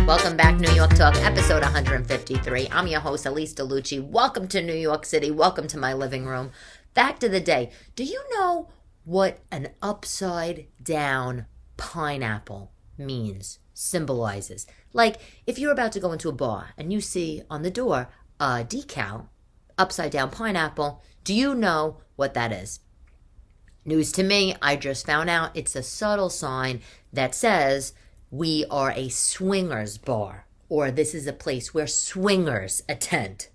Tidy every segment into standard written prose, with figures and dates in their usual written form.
Welcome back, New York Talk, episode 153. I'm your host, Elyse DeLucci. Welcome to New York City. Welcome to my living room. Fact of the day. Do you know what an upside-down pineapple means, symbolizes? Like, if you're about to go into a bar and you see on the door a decal, upside-down pineapple, do you know what that is? News to me, I just found out it's a subtle sign that says we are a swingers bar, or this is a place where swingers attend.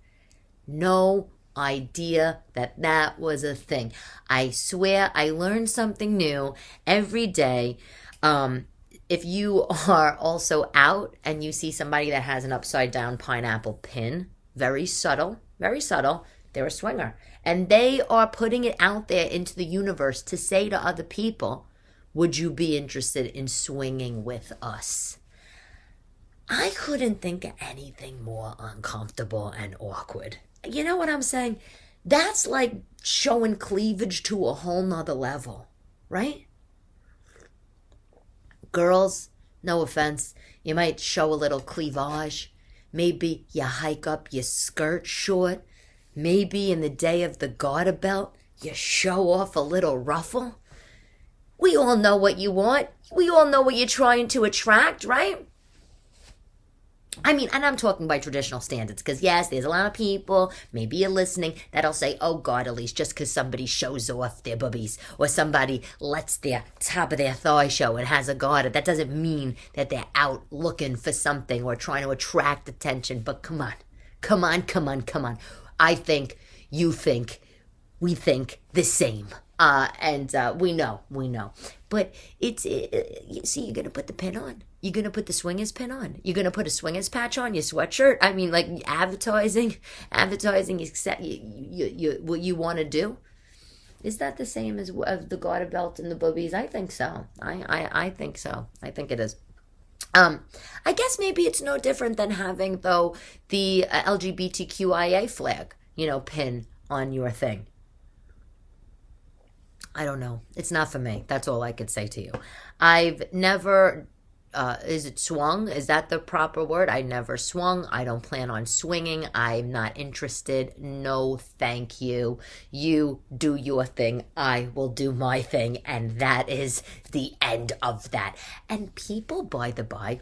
No idea that was a thing. I swear I learn something new every day. If you are also out and you see somebody that has an upside down pineapple pin, very subtle, they're a swinger. And they are putting it out there into the universe to say to other people, would you be interested in swinging with us? I couldn't think of anything more uncomfortable and awkward. You know what I'm saying? That's like showing cleavage to a whole nother level, right? Girls, no offense, you might show a little cleavage. Maybe you hike up your skirt short. Maybe in the day of the garter belt, you show off a little ruffle. We all know what you want. We all know what you're trying to attract, right? I mean, and I'm talking by traditional standards, because yes, there's a lot of people, maybe you're listening, that'll say, oh God, Elyse, just because somebody shows off their boobies or somebody lets their top of their thigh show and has a garter, that doesn't mean that they're out looking for something or trying to attract attention. But come on. I think, you think, we think the same. And we know. But you see, you're going to put the pin on. You're going to put the swingers pin on. You're going to put a swingers patch on your sweatshirt. I mean, like advertising is what you want to do. Is that the same as the garter belt and the boobies? I think so. I think so. I think it is. I guess maybe it's no different than having, though, the LGBTQIA flag, pin on your thing. I don't know. It's not for me. That's all I could say to you. I've never, is it swung? Is that the proper word? I never swung. I don't plan on swinging. I'm not interested. No, thank you. You do your thing. I will do my thing. And that is the end of that. And people, by the by,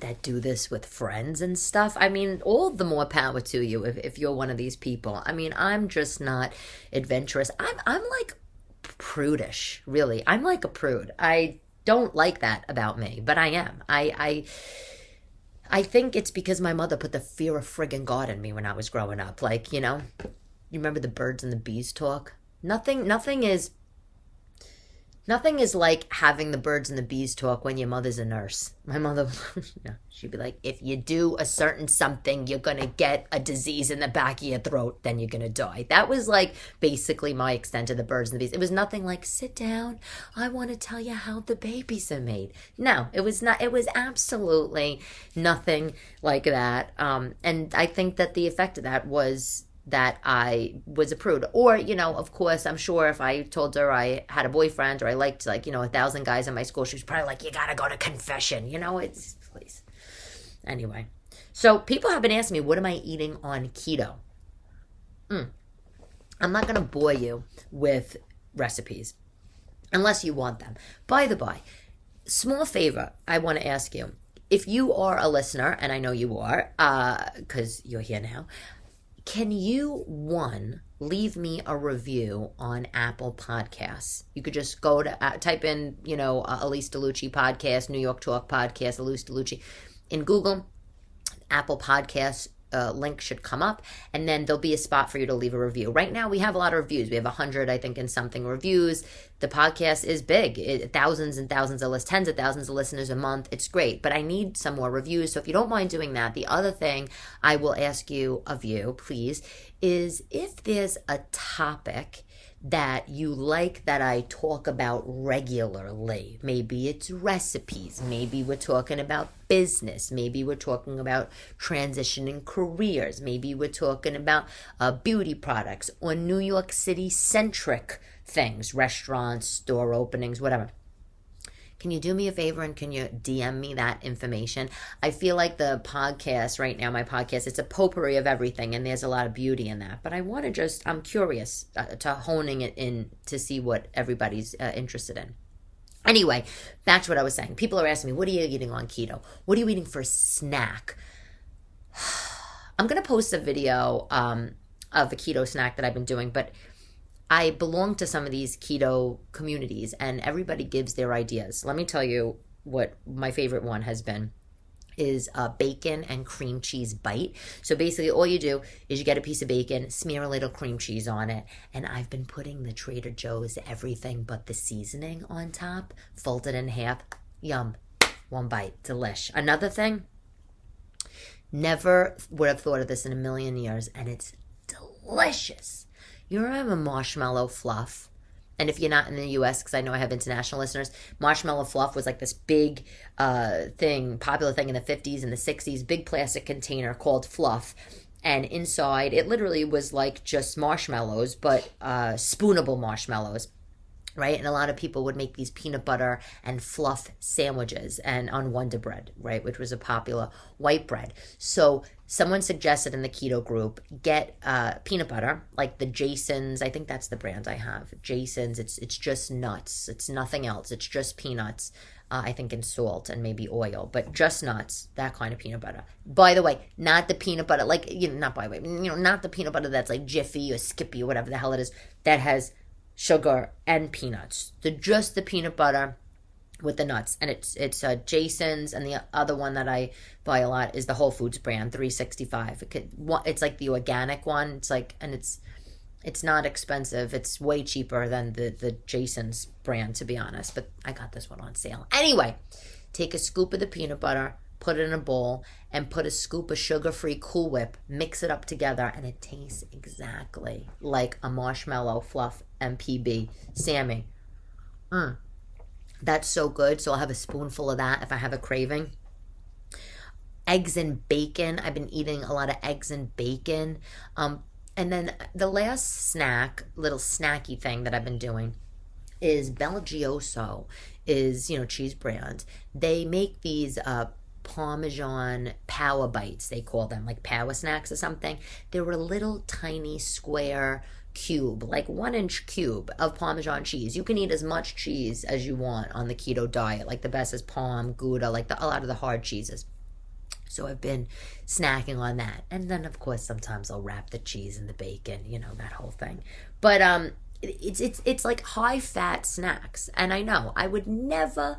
that do this with friends and stuff, I mean, all the more power to you if you're one of these people. I mean, I'm just not adventurous. I'm like prudish, really. I'm like a prude. I don't like that about me, but I am. I think it's because my mother put the fear of friggin' God in me when I was growing up. Like, you remember the birds and the bees talk? Nothing is like having the birds and the bees talk when your mother's a nurse. My mother, she'd be like, if you do a certain something, you're going to get a disease in the back of your throat, then you're going to die. That was like basically my extent of the birds and the bees. It was nothing like, sit down, I want to tell you how the babies are made. No, it was not. It was absolutely nothing like that. And I think that the effect of that was that I was a prude. Or, of course, I'm sure if I told her I had a boyfriend or I liked 1,000 guys in my school, she was probably like, you gotta go to confession. It's please. Anyway, so people have been asking me, what am I eating on keto? I'm not gonna bore you with recipes unless you want them. By the by, small favor I want to ask you. If you are a listener, and I know you are, because you're here now, can you, leave me a review on Apple Podcasts? You could just go to, type in, Elyse DeLucci podcast, New York Talk podcast, Elyse DeLucci. In Google, Apple Podcasts, link should come up, and then there'll be a spot for you to leave a review. Right now, we have a lot of reviews. We have 100, I think, and something reviews. The podcast is big. Thousands and thousands of tens of thousands of listeners a month. It's great, but I need some more reviews. So if you don't mind doing that, the other thing I will ask you of you, please, is if there's a topic that you like that I talk about regularly. Maybe it's recipes. Maybe we're talking about business. Maybe we're talking about transitioning careers. Maybe we're talking about beauty products or New York City centric things, restaurants, store openings, whatever. can you do me a favor and can you DM me that information? I feel like the podcast right now, my podcast, it's a potpourri of everything, and there's a lot of beauty in that. But I want to just, I'm curious to honing it in to see what everybody's interested in. Anyway, back to what I was saying. People are asking me, what are you eating on keto? What are you eating for a snack? I'm going to post a video of a keto snack that I've been doing, but I belong to some of these keto communities, and everybody gives their ideas. Let me tell you what my favorite one has been is a bacon and cream cheese bite. So basically all you do is you get a piece of bacon, smear a little cream cheese on it, and I've been putting the Trader Joe's everything but the seasoning on top, fold it in half. Yum. One bite. Delish. Another thing, never would have thought of this in a million years, and it's delicious. You remember marshmallow fluff? And if you're not in the U.S., because I know I have international listeners, marshmallow fluff was like this big popular thing in the 50s and the 60s, big plastic container called fluff. And inside, it literally was like just marshmallows, but spoonable marshmallows. Right? And a lot of people would make these peanut butter and fluff sandwiches and on Wonder Bread, right? Which was a popular white bread. So someone suggested in the keto group, get peanut butter, like the Jason's. I think that's the brand I have. Jason's. It's just nuts. It's nothing else. It's just peanuts. I think in salt and maybe oil, but just nuts, that kind of peanut butter. By the way, not the peanut butter, like, not by the way, not the peanut butter that's like Jiffy or Skippy or whatever the hell it is, that has sugar and peanuts. Just the peanut butter with the nuts. And it's Jason's, and the other one that I buy a lot is the Whole Foods brand, 365. It's like the organic one. It's like, and it's not expensive. It's way cheaper than the Jason's brand, to be honest. But I got this one on sale. Anyway, take a scoop of the peanut butter, put it in a bowl, and put a scoop of sugar-free Cool Whip. Mix it up together, and it tastes exactly like a marshmallow fluff MPB. Sammy. That's so good. So I'll have a spoonful of that if I have a craving. Eggs and bacon. I've been eating a lot of eggs and bacon. And then the last little snacky thing that I've been doing is Belgioso, is, cheese brand. They make these Parmesan power bites, they call them, like power snacks or something. They're a little tiny square cube, like 1-inch cube of Parmesan cheese. You can eat as much cheese as you want on the keto diet. Like the best is Parm, Gouda, like a lot of the hard cheeses. So I've been snacking on that. And then, of course, sometimes I'll wrap the cheese in the bacon, that whole thing. But it's like high-fat snacks. And I know I would never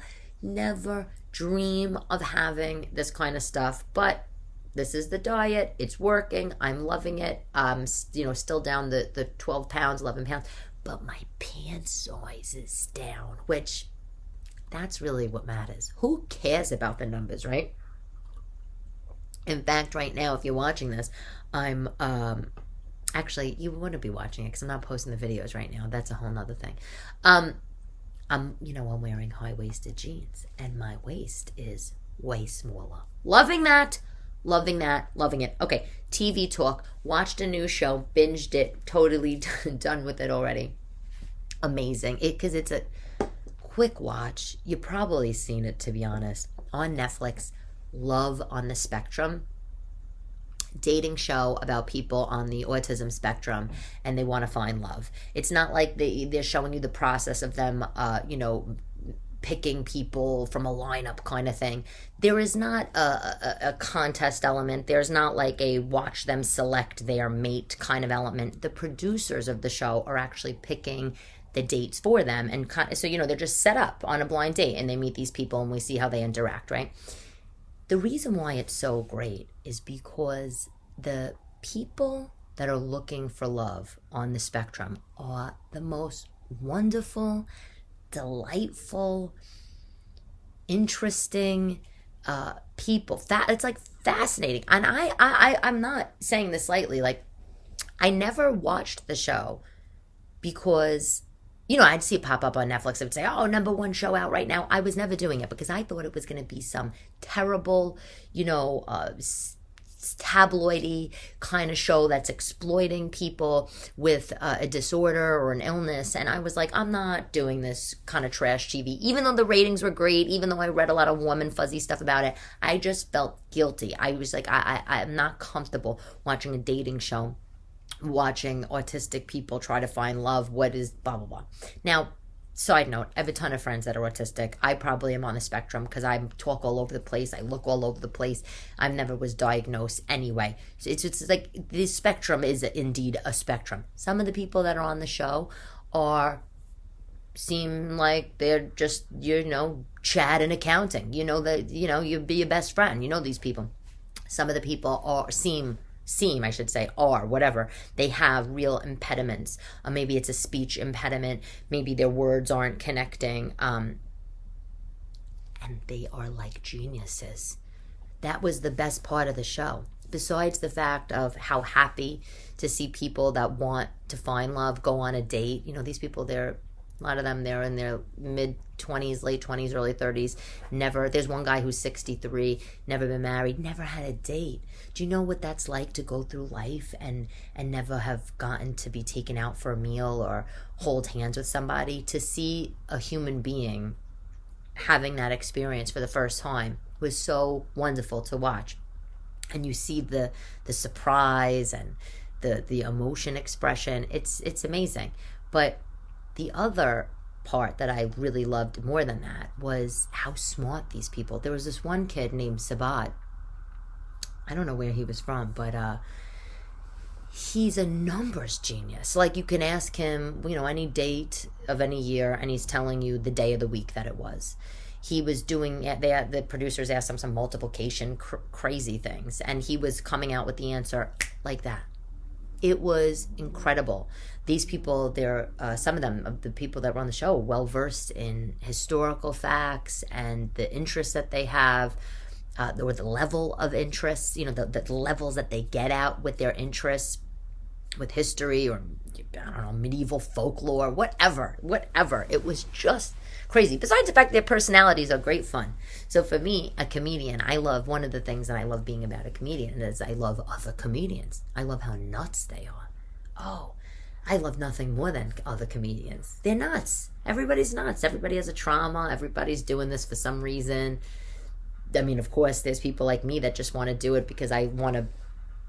dream of having this kind of stuff, but this is the diet. It's working. I'm loving it. Still down the 12 pounds, 11 pounds, but my pant size is down, which that's really what matters. Who cares about the numbers, right? In fact, right now, if you're watching this, I'm actually, you wouldn't be watching it because I'm not posting the videos right now. That's a whole nother thing. I'm wearing high-waisted jeans, and my waist is way smaller. Loving that, loving it. Okay, TV talk. Watched a new show, binged it, totally done with it already. Amazing. Because it's a quick watch. You've probably seen it, to be honest, on Netflix. Love on the Spectrum. Dating show about people on the autism spectrum, and they want to find love. It's not like they're showing you the process of them, picking people from a lineup kind of thing. There is not a contest element. There's not like a watch them select their mate kind of element. The producers of the show are actually picking the dates for them, and so they're just set up on a blind date, and they meet these people, and we see how they interact, right? The reason why it's so great is because the people that are looking for love on the spectrum are the most wonderful, delightful, interesting people. It's like fascinating. And I'm not saying this lightly. Like, I never watched the show because I'd see it pop up on Netflix. It would say, #1 show out right now. I was never doing it because I thought it was going to be some terrible, tabloidy kind of show that's exploiting people with a disorder or an illness. And I was like, I'm not doing this kind of trash TV. Even though the ratings were great, even though I read a lot of warm and fuzzy stuff about it, I just felt guilty. I was like, I'm not comfortable watching a dating show, watching autistic people try to find love. What is blah, blah, blah. Now, side note, I have a ton of friends that are autistic. I probably am on the spectrum because I talk all over the place. I look all over the place. I never was diagnosed anyway. So it's like the spectrum is indeed a spectrum. Some of the people that are on the show seem like they're just, Chad in accounting. You'd be your best friend. These people. Some of the people seem, I should say, or whatever, they have real impediments. Maybe it's a speech impediment. Maybe their words aren't connecting. And they are like geniuses. That was the best part of the show. Besides the fact of how happy to see people that want to find love go on a date. These people, a lot of them, they're in their mid-20s, late 20s, early 30s. There's one guy who's 63, never been married, never had a date. Do you know what that's like to go through life and never have gotten to be taken out for a meal or hold hands with somebody? To see a human being having that experience for the first time was so wonderful to watch. And you see the surprise and the emotion expression. It's amazing. But the other part that I really loved more than that was how smart these people. There was this one kid named Sabat. I don't know where he was from, but he's a numbers genius. Like, you can ask him, any date of any year, and he's telling you the day of the week that it was. He was doing, the producers asked him some multiplication crazy things, and he was coming out with the answer like that. It was incredible. These people, some of them, of the people that were on the show, well versed in historical facts and the interests that they have, or the level of interests, the levels that they get out with their interests, with history or, I don't know, medieval folklore, whatever. It was just crazy. Besides the fact their personalities are great fun. So for me, a comedian, one of the things that I love being about a comedian is I love other comedians. I love how nuts they are. Oh, I love nothing more than other comedians. They're nuts. Everybody's nuts. Everybody has a trauma. Everybody's doing this for some reason. I mean, of course, there's people like me that just want to do it because I want to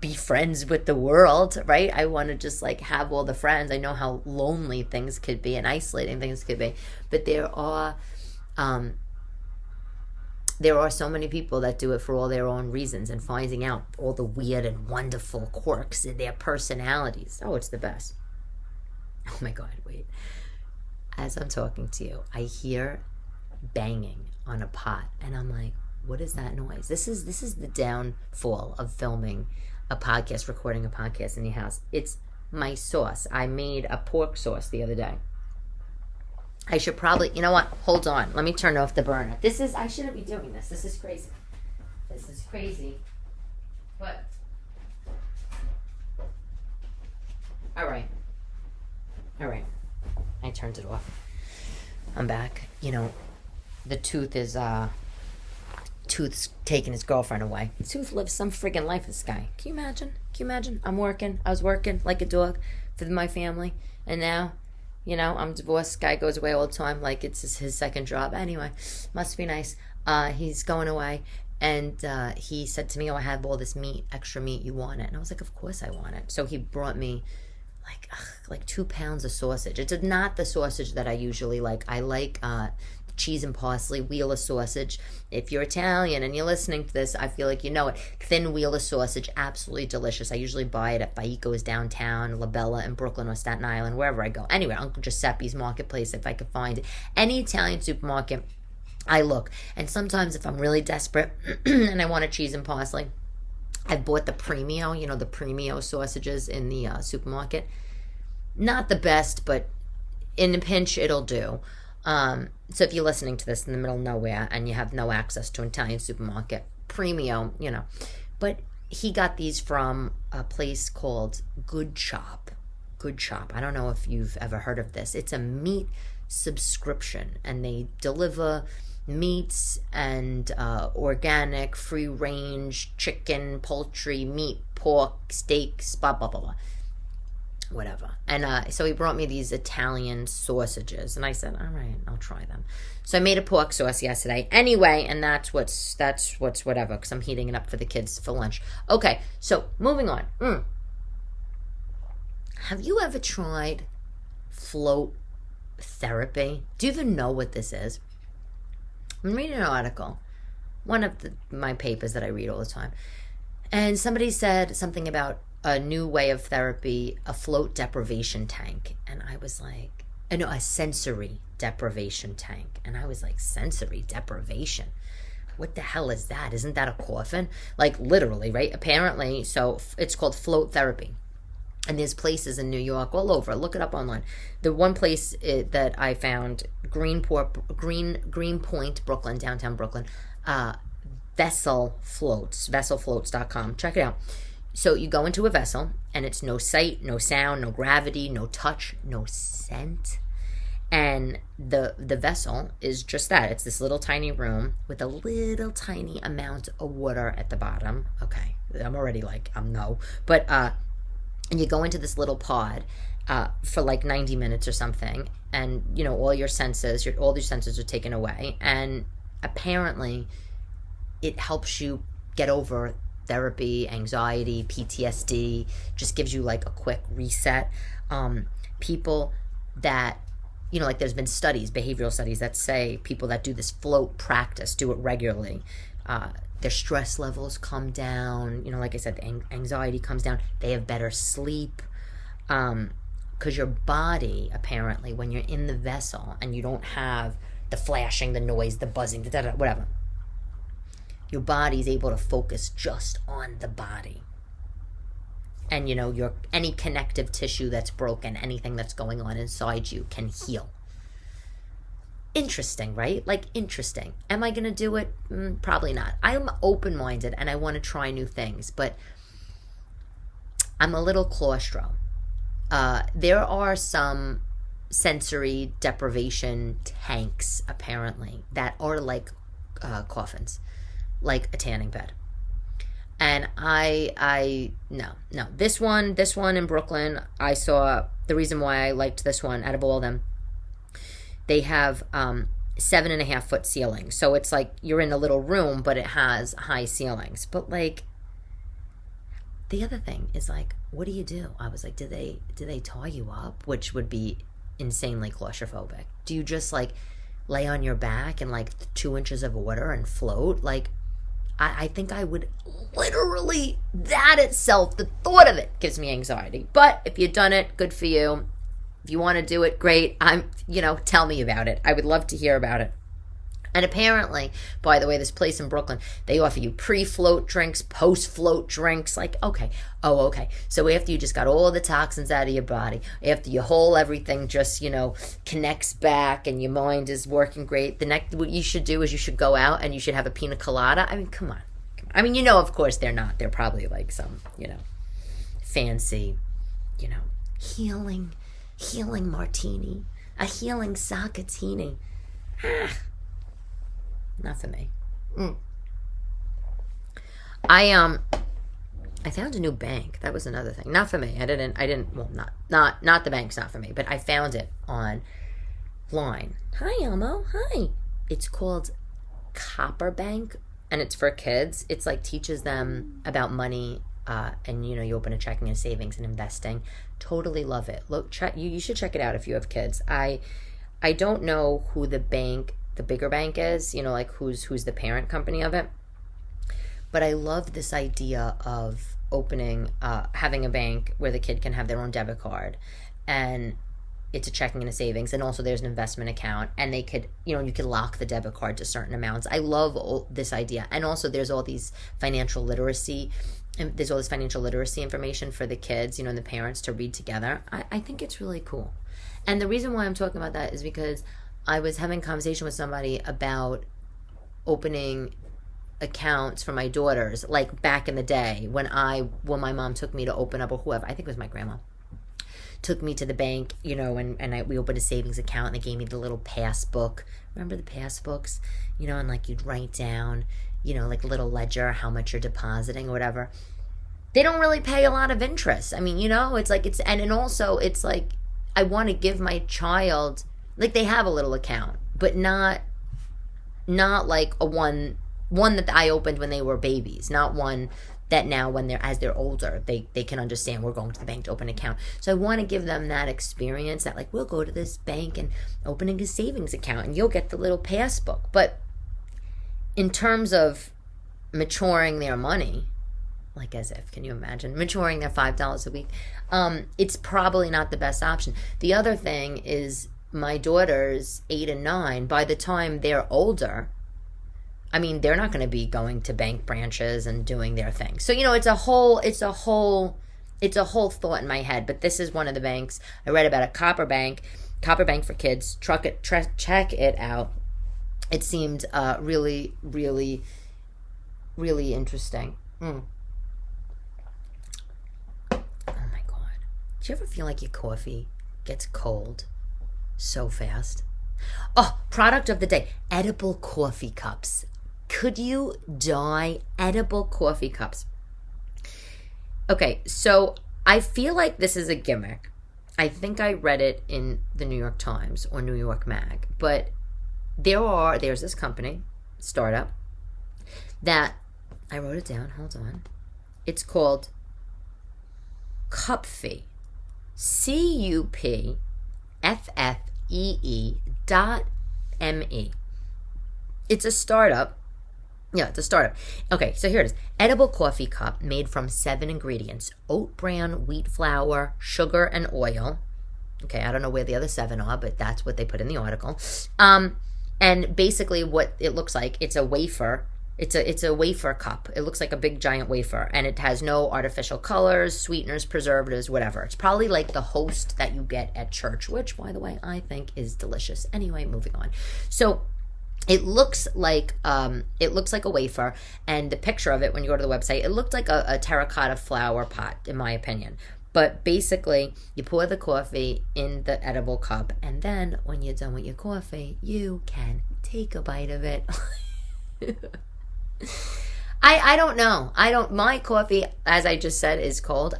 be friends with the world, right? I want to just have all the friends. I know how lonely things could be and isolating things could be. But there are so many people that do it for all their own reasons, and finding out all the weird and wonderful quirks in their personalities. Oh, it's the best. Oh my God, wait. As I'm talking to you, I hear banging on a pot, and I'm like, what is that noise? This is the downfall of filming a podcast, recording a podcast in your house. It's my sauce. I made a pork sauce the other day. I should probably, you know what? Hold on. Let me turn off the burner. I shouldn't be doing this. This is crazy. But, all right. I turned it off. I'm back. The Tooth's taking his girlfriend away. Tooth lives some friggin' life, this guy. Can you imagine? I was working like a dog for my family. And now, I'm divorced. Guy goes away all the time like it's his second job. Anyway, must be nice. He's going away. And he said to me, I have all this meat, extra meat. You want it? And I was like, of course I want it. So he brought me like 2 pounds of sausage. It's not the sausage that I usually like. I like cheese and parsley, Wheeler sausage. If you're Italian and you're listening to this, I feel like you know it. Thin Wheeler sausage, absolutely delicious. I usually buy it at Baico's downtown, La Bella in Brooklyn or Staten Island, wherever I go. Anyway, Uncle Giuseppe's Marketplace, if I could find it. Any Italian supermarket, I look. And sometimes if I'm really desperate and I want a cheese and parsley, I bought the Premio, the Premio sausages in the supermarket. Not the best, but in a pinch, it'll do. So if you're listening to this in the middle of nowhere and you have no access to an Italian supermarket, Premio, But he got these from a place called Good Chop. I don't know if you've ever heard of this. It's a meat subscription, and they deliver meats and organic, free range chicken, poultry, meat, pork, steaks, blah, blah, blah, blah. Whatever. And so he brought me these Italian sausages, and I said, all right, I'll try them. So I made a pork sauce yesterday anyway, and that's what's whatever, because I'm heating it up for the kids for lunch. Okay, so moving on. Have you ever tried float therapy? Do you even know what this is? I'm reading an article, one of my papers that I read all the time, and somebody said something about a new way of therapy, a float deprivation tank. And I was like, no, a sensory deprivation tank. And I was like, sensory deprivation? What the hell is that? Isn't that a coffin? Like literally, right? Apparently, so it's called float therapy. And there's places in New York all over. Look it up online. The one place that I found, Greenpoint, Brooklyn, downtown Brooklyn, vesselfloats.com. Check it out. So you go into a vessel, and it's no sight, no sound, no gravity, no touch, no scent. And the vessel is just that. It's this little tiny room with a little tiny amount of water at the bottom. Okay, I'm already like, no. But, and you go into this little pod for like 90 minutes or something. And, you know, all your senses are taken away. And apparently it helps you get over therapy, anxiety, PTSD, just gives you like a quick reset. People that, you know, like there's been studies, behavioral studies that say people that do this float practice, do it regularly, their stress levels come down. You know, like I said, the anxiety comes down. They have better sleep. Because your body, apparently, when you're in the vessel and you don't have the flashing, the noise, the buzzing, whatever, your body's able to focus just on the body. And, you know, any connective tissue that's broken, anything that's going on inside you can heal. Interesting, right? Like, interesting. Am I going to do it? Probably not. I'm open-minded and I want to try new things, but I'm a little claustro. There are some sensory deprivation tanks, apparently, that are like coffins, like a tanning bed. And no. This one in Brooklyn, I saw, the reason why I liked this one out of all of them, they have 7.5 foot ceilings. So it's like you're in a little room, but it has high ceilings. But like, the other thing is like, what do you do? I was like, do they tie you up? Which would be insanely claustrophobic. Do you just like lay on your back in like 2 inches of water and float? Like, I think I would literally, that itself, the thought of it gives me anxiety. But if you've done it, good for you. If you want to do it, great. Tell me about it. I would love to hear about it. And apparently, by the way, this place in Brooklyn, they offer you pre-float drinks, post-float drinks. Like, okay. So after you just got all the toxins out of your body, after your whole everything just, connects back and your mind is working great, what you should do is you should go out and you should have a pina colada. I mean, come on. I mean, of course they're not. They're probably like some, fancy, healing martini, a healing sakatini. Not for me. I found a new bank. That was another thing. Not for me. I didn't, well, not the bank's not for me, but I found it online. Hi, Elmo. Hi. It's called Copper Bank, and it's for kids. It's like teaches them about money, and you open a checking and savings and investing. Totally love it. Look, you should check it out if you have kids. I don't know who the bigger bank is, like who's the parent company of it. But I love this idea of having a bank where the kid can have their own debit card, and it's a checking and a savings, and also there's an investment account, and they could, you could lock the debit card to certain amounts. I love this idea. And also there's all these financial literacy, and there's all this financial literacy information for the kids, and the parents to read together. I think it's really cool. And the reason why I'm talking about that is because I was having a conversation with somebody about opening accounts for my daughters, like back in the day when my mom took me to open up, or whoever, I think it was my grandma, took me to the bank, and we opened a savings account, and they gave me the little passbook. Remember the passbooks? And like you'd write down, like a little ledger, how much you're depositing or whatever. They don't really pay a lot of interest. I mean, it's like and also it's like I want to give my child, like they have a little account, but not like a one that I opened when they were babies, not one that now as they're older, they can understand we're going to the bank to open an account. So I want to give them that experience that like we'll go to this bank and opening a savings account and you'll get the little passbook. But in terms of maturing their money, like as if, can you imagine maturing their $5 a week? It's probably not the best option. The other thing is my daughters, 8 and 9, by the time they're older, I mean, they're not going to be going to bank branches and doing their thing. So, it's a whole thought in my head. But this is one of the banks. I read about a Copper Bank for kids. Check it out. It seemed really, really, really interesting. Oh my God. Do you ever feel like your coffee gets cold so fast? Oh, product of the day, edible coffee cups. Could you die? Edible coffee cups. Okay, so I feel like this is a gimmick. I think I read it in the New York Times or New York Mag, but there's this company, startup, that I wrote it down. Hold on. It's called Cupfee. CUPFFEE.me. It's a startup. Yeah, it's a startup. Okay, so here it is. Edible coffee cup made from 7 ingredients: oat bran, wheat flour, sugar, and oil. Okay, I don't know where the other 7 are, but that's what they put in the article. And basically what it looks like, it's a wafer. It's a wafer cup. It looks like a big giant wafer, and it has no artificial colors, sweeteners, preservatives, whatever. It's probably like the Host that you get at church, which, by the way, I think is delicious. Anyway, moving on. So it looks like a wafer, and the picture of it when you go to the website, it looked like a terracotta flower pot, in my opinion. But basically, you pour the coffee in the edible cup, and then when you're done with your coffee, you can take a bite of it. I don't know. My coffee, as I just said, is cold.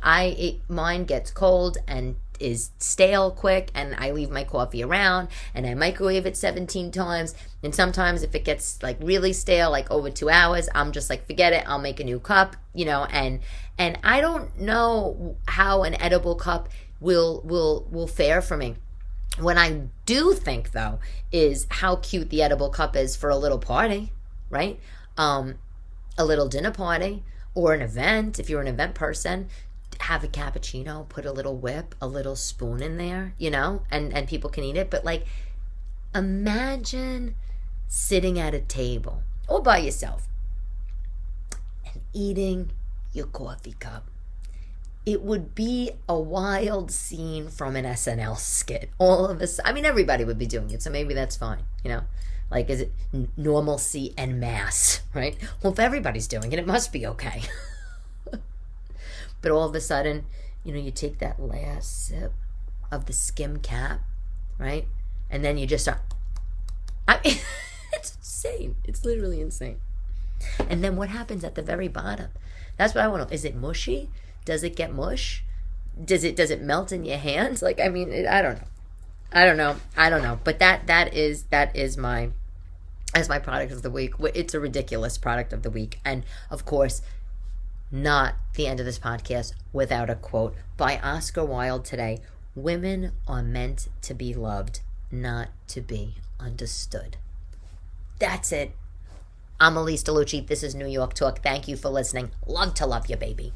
Mine gets cold and is stale quick, and I leave my coffee around, and I microwave it 17 times. And sometimes if it gets like really stale, like over 2 hours, I'm just like, forget it. I'll make a new cup, and I don't know how an edible cup will fare for me. What I do think though is how cute the edible cup is for a little party, right? A little dinner party or an event. If you're an event person, have a cappuccino, put a little whip, a little spoon in there, and people can eat it. But like, imagine sitting at a table all by yourself and eating your coffee cup. It would be a wild scene from an SNL skit. All of us, I mean, everybody would be doing it, so maybe that's fine, Like, is it normalcy en masse, right? Well, if everybody's doing it, it must be okay. But all of a sudden, you take that last sip of the skim cap, right? And then you just start, it's insane. It's literally insane. And then what happens at the very bottom? That's what I want to know. Is it mushy? Does it get mush? Does it melt in your hands? Like, I mean, I don't know. But that is my product of the week. It's a ridiculous product of the week. And of course, not the end of this podcast without a quote by Oscar Wilde today. Women are meant to be loved, not to be understood. That's it. I'm Elyse DeLucci. This is New York Talk. Thank you for listening. Love to love you, baby.